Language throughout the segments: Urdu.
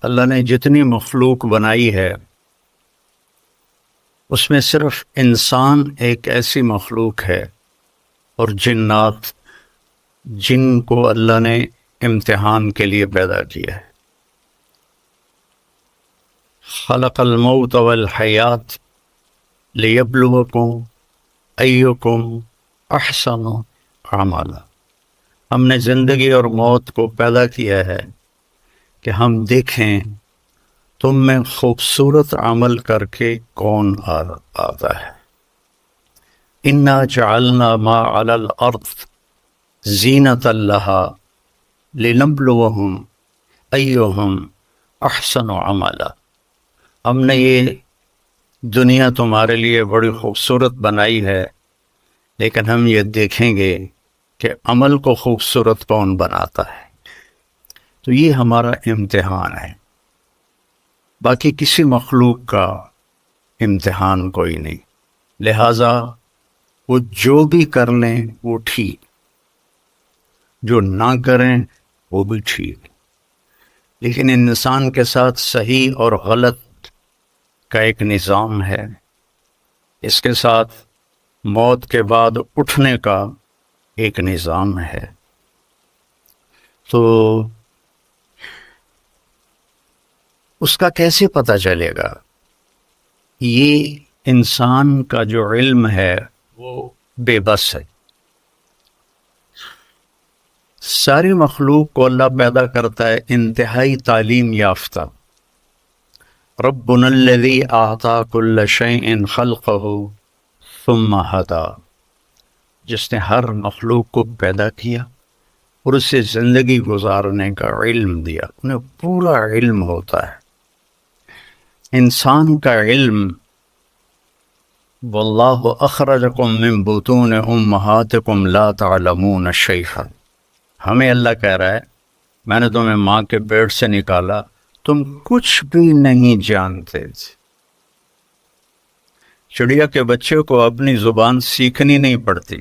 اللہ نے جتنی مخلوق بنائی ہے اس میں صرف انسان ایک ایسی مخلوق ہے، اور جنات، جن کو اللہ نے امتحان کے لیے پیدا کیا ہے۔ خلق الموت والحیات لیبلوکم ایکم احسن عملا۔ ہم نے زندگی اور موت کو پیدا کیا ہے کہ ہم دیکھیں تم میں خوبصورت عمل کر کے کون آتا ہے۔ انا جعلنا ما علی الارض زینۃ لہا لنبلوہم ایہم احسن عملا۔ ہم نے یہ دنیا تمہارے لیے بڑی خوبصورت بنائی ہے، لیکن ہم یہ دیکھیں گے کہ عمل کو خوبصورت کون بناتا ہے۔ تو یہ ہمارا امتحان ہے، باقی کسی مخلوق کا امتحان کوئی نہیں۔ لہٰذا وہ جو بھی کر لیں وہ ٹھیک، جو نہ کریں وہ بھی ٹھیک، لیکن انسان کے ساتھ صحیح اور غلط کا ایک نظام ہے، اس کے ساتھ موت کے بعد اٹھنے کا ایک نظام ہے۔ تو اس کا کیسے پتہ چلے گا؟ یہ انسان کا جو علم ہے وہ بے بس ہے۔ ساری مخلوق کو اللہ پیدا کرتا ہے انتہائی تعلیم یافتہ۔ ربنا الذی اعطی کل شیء خلقہ ثم ہدی، جس نے ہر مخلوق کو پیدا کیا اور اسے زندگی گزارنے کا علم دیا۔ انہیں پورا علم ہوتا ہے۔ انسان کا علم، واللہ اخرجکم من بطون امہاتکم لا تعلمون شیئا، ہمیں اللہ کہہ رہا ہے میں نے تمہیں ماں کے پیٹ سے نکالا، تم کچھ بھی نہیں جانتے تھے۔ چڑیا کے بچے کو اپنی زبان سیکھنی نہیں پڑتی،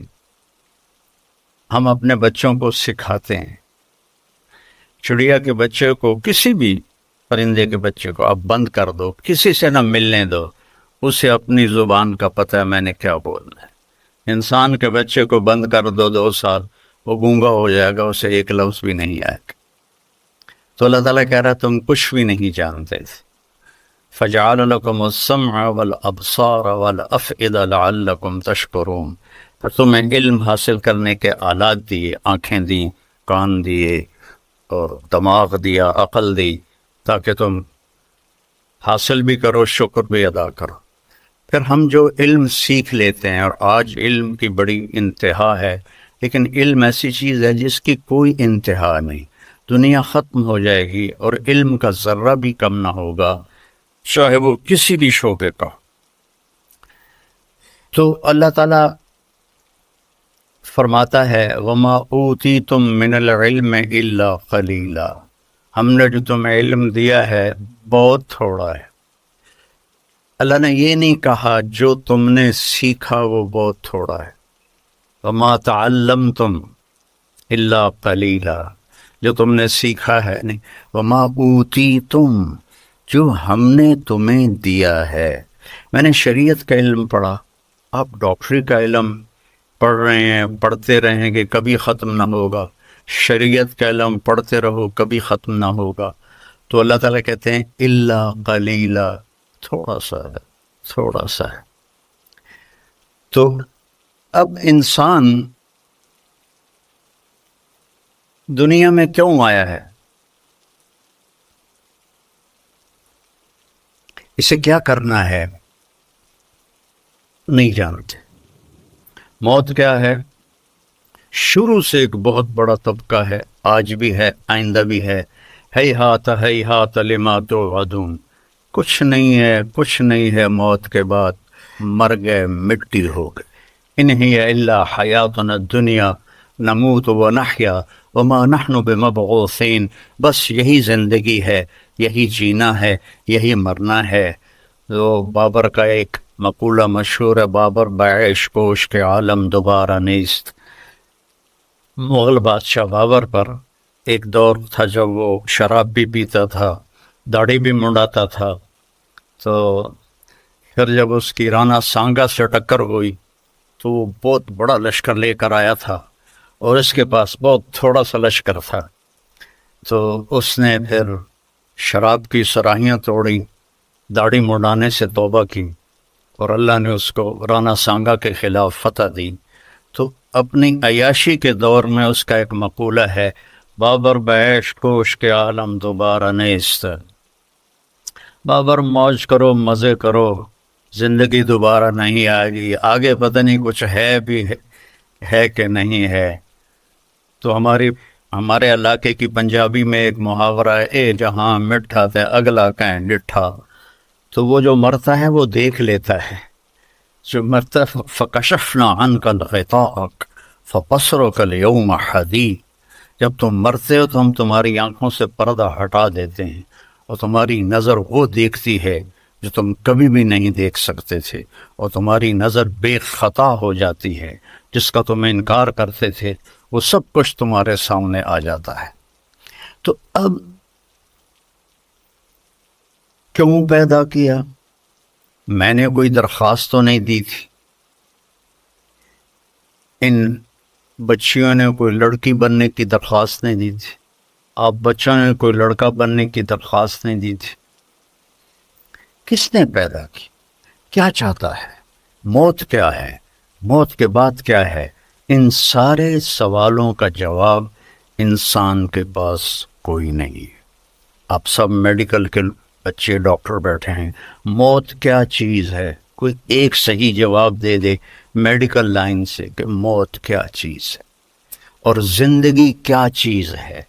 ہم اپنے بچوں کو سکھاتے ہیں۔ چڑیا کے بچے کو، کسی بھی پرندے کے بچے کو آپ بند کر دو، کسی سے نہ ملنے دو، اسے اپنی زبان کا پتہ ہے میں نے کیا بولنا ہے۔ انسان کے بچے کو بند کر دو 2 سال، وہ گونگا ہو جائے گا، اسے ایک لفظ بھی نہیں آئے گا۔ تو اللہ تعالیٰ کہہ رہا تم کچھ بھی نہیں جانتے تھے۔ فَجَعَلَ لَكُمُ السَّمْعَ وَالْأَبْصَارَ وَالْأَفْئِدَةَ لَعَلَّكُمْ تَشْكُرُونَ، پھر تمہیں علم حاصل کرنے کے آلات دیے، آنکھیں دیں، کان دیے، اور دماغ دیا، عقل دی، تاکہ تم حاصل بھی کرو، شکر بھی ادا کرو۔ پھر ہم جو علم سیکھ لیتے ہیں، اور آج علم کی بڑی انتہا ہے، لیکن علم ایسی چیز ہے جس کی کوئی انتہا نہیں۔ دنیا ختم ہو جائے گی اور علم کا ذرہ بھی کم نہ ہوگا، چاہے وہ کسی بھی شعبے کا۔ تو اللہ تعالیٰ فرماتا ہے وَمَا أُوتِيتُم مِّنَ الْعِلْمِ إِلَّا قَلِيلًا، ہم نے جو تمہیں علم دیا ہے بہت تھوڑا ہے۔ اللہ نے یہ نہیں کہا جو تم نے سیکھا وہ بہت تھوڑا ہے۔ وَمَا تَعَلَّمْتُمْ إِلَّا قَلِيلًا، جو تم نے سیکھا ہے نہیں۔ وَمَا أُوتِيتُم، جو ہم نے تمہیں دیا ہے۔ میں نے شریعت کا علم پڑھا، آپ ڈاکٹری کا علم پڑھ رہے ہیں، پڑھتے رہیں گے، کبھی ختم نہ ہوگا۔ شریعت کا علم پڑھتے رہو، کبھی ختم نہ ہوگا۔ تو اللہ تعالیٰ کہتے ہیں الا قلیلا، تھوڑا سا ہے، تھوڑا سا ہے۔ تو اب انسان دنیا میں کیوں آیا ہے؟ اسے کیا کرنا ہے؟ نہیں جانتے۔ موت کیا ہے؟ شروع سے ایک بہت بڑا طبقہ ہے، آج بھی ہے، آئندہ بھی ہے۔ ہیہات ہیہات لما توعدون، کچھ نہیں ہے، کچھ نہیں ہے موت کے بعد، مر گئے، مٹی ہو گئے۔ ان ہی الا حیاتنا الدنیا نموت ونحیا وما نحن بمبعوثین، بس یہی زندگی ہے، یہی جینا ہے، یہی مرنا ہے۔ تو بابر کا ایک مقولہ مشہور ہے، بابر بعیش کوش کے عالم دوبارہ نیست۔ مغل بادشاہ بابر پر ایک دور تھا جب وہ شراب بھی پیتا تھا داڑھی بھی منڈاتا تھا. تو پھر جب اس کی رانا سانگا سے ٹکر ہوئی تو وہ بہت بڑا لشکر لے کر آیا تھا اور اس کے پاس بہت تھوڑا سا لشکر تھا. تو اس نے پھر شراب کی صراحیاں توڑی، داڑھی منڈانے سے توبہ کی اور اللہ نے اس کو رانا سانگا کے خلاف فتح دی. تو اپنی عیاشی کے دور میں اس کا ایک مقولہ ہے، بابر بیش کوش کے عالم دوبارہ نیست. بابر موج کرو، مزے کرو، زندگی دوبارہ نہیں آئے گی، آگے پتہ نہیں کچھ ہے بھی ہے کہ نہیں ہے. تو ہمارے علاقے کی پنجابی میں ایک محاورہ ہے، اے جہاں مٹھا تے اگلا کہیں ڈٹھا. تو وہ جو مرتا ہے وہ دیکھ لیتا ہے، جو مرتا فکشفنا عنک الغطاء فبصرک اليوم حدید. جب تم مرتے ہو تو ہم تمہاری آنکھوں سے پردہ ہٹا دیتے ہیں اور تمہاری نظر وہ دیکھتی ہے جو تم کبھی بھی نہیں دیکھ سکتے تھے، اور تمہاری نظر بے خطا ہو جاتی ہے، جس کا تم انکار کرتے تھے وہ سب کچھ تمہارے سامنے آ جاتا ہے. تو اب کیوں پیدا کیا؟ میں نے کوئی درخواست تو نہیں دی تھی. ان بچیوں نے کوئی لڑکی بننے کی درخواست نہیں دی تھی، آپ بچوں نے کوئی لڑکا بننے کی درخواست نہیں دی تھی. کس نے پیدا کی؟ کیا چاہتا ہے؟ موت کیا ہے؟ موت کے بعد کیا ہے؟ ان سارے سوالوں کا جواب انسان کے پاس کوئی نہیں ہے. آپ سب میڈیکل کے بچے ڈاکٹر بیٹھے ہیں، موت کیا چیز ہے؟ کوئی ایک صحیح جواب دے دے میڈیکل لائن سے کہ موت کیا چیز ہے اور زندگی کیا چیز ہے.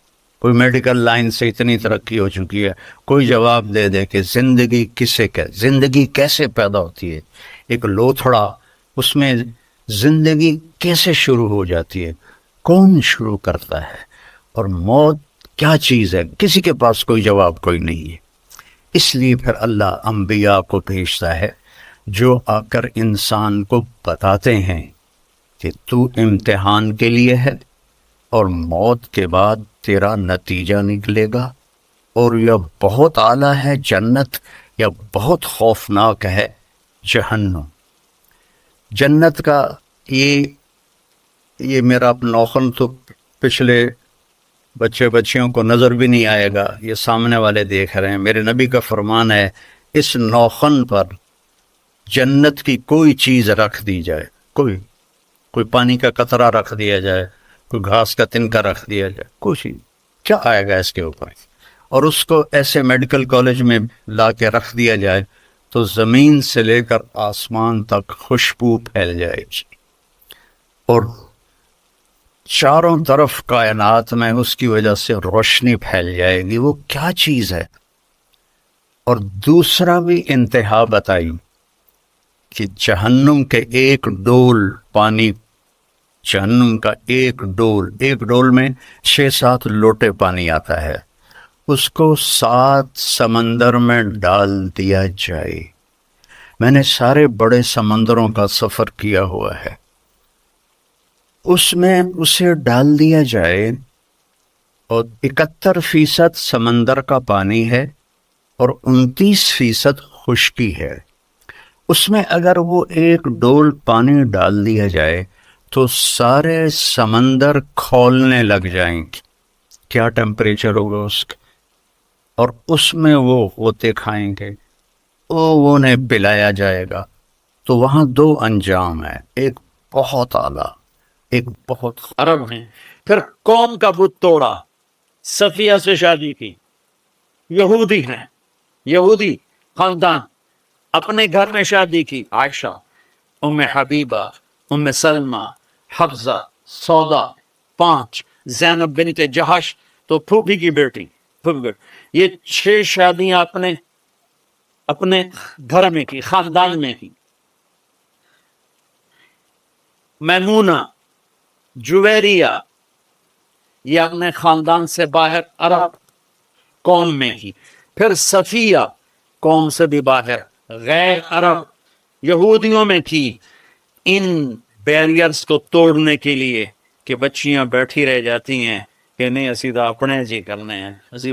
کوئی میڈیکل لائن سے اتنی ترقی ہو چکی ہے، کوئی جواب دے دے کہ زندگی کسے کہ زندگی کیسے پیدا ہوتی ہے. ایک لوتھڑا، اس میں زندگی کیسے شروع ہو جاتی ہے، کون شروع کرتا ہے، اور موت کیا چیز ہے، کسی کے پاس کوئی جواب کوئی نہیں ہے. اس لیے پھر اللہ انبیاء کو بھیجتا ہے جو آ کر انسان کو بتاتے ہیں کہ تو امتحان کے لیے ہے اور موت کے بعد تیرا نتیجہ نکلے گا، اور یہ بہت اعلیٰ ہے جنت یا بہت خوفناک ہے جہنم. جنت کا یہ میرا نوخن تو پچھلے بچیوں کو نظر بھی نہیں آئے گا، یہ سامنے والے دیکھ رہے ہیں. میرے نبی کا فرمان ہے، اس نوخن پر جنت کی کوئی چیز رکھ دی جائے، کوئی پانی کا قطرہ رکھ دیا جائے، کوئی گھاس کا تنکا رکھ دیا جائے، کچھ کیا آئے گا اس کے اوپر، اور اس کو ایسے میڈیکل کالج میں لا کے رکھ دیا جائے تو زمین سے لے کر آسمان تک خوشبو پھیل جائے گی، اور چاروں طرف کائنات میں اس کی وجہ سے روشنی پھیل جائے گی. وہ کیا چیز ہے؟ اور دوسرا بھی انتہا بتائی کہ جہنم کے ایک ڈول پانی، جہنم کا ایک ڈول میں 6-7 لوٹے پانی آتا ہے، اس کو 7 سمندر میں ڈال دیا جائے. میں نے سارے بڑے سمندروں کا سفر کیا ہوا ہے، اس میں اسے ڈال دیا جائے اور 71% سمندر کا پانی ہے اور 29% خشکی ہے. اس میں اگر وہ ایک ڈول پانی ڈال دیا جائے تو سارے سمندر کھولنے لگ جائیں گے. کیا ٹیمپریچر ہوگا اس کا، اور اس میں وہ غوطے کھائیں گے، وہ انہیں پلایا جائے گا. تو وہاں 2 انجام ہیں، ایک بہت اعلیٰ، ایک بہت عرب ہیں. پھر قوم کا بت توڑا، صفیہ سے شادی کی، یہودی ہیں، یہودی خاندان، اپنے گھر میں شادی کی، عائشہ، ام حبیبہ، ام سلمہ، حفصہ، سودا، 5، زینب بنت جہش تو پھوپھی کی بیٹی، یہ 6 شادیاں اپنے گھر میں کی، خاندان میں کی. میمونہ، جویریہ، یہ اپنے خاندان سے باہر عرب قوم میں کی. پھر صفیہ قوم سے بھی باہر غیر عرب یہودیوں میں تھی. ان بیریئرز کو توڑنے کے لیے کہ بچیاں بیٹھی رہ جاتی ہیں کہ نہیں اسی تو اپنے جی کرنے ہیں، اسی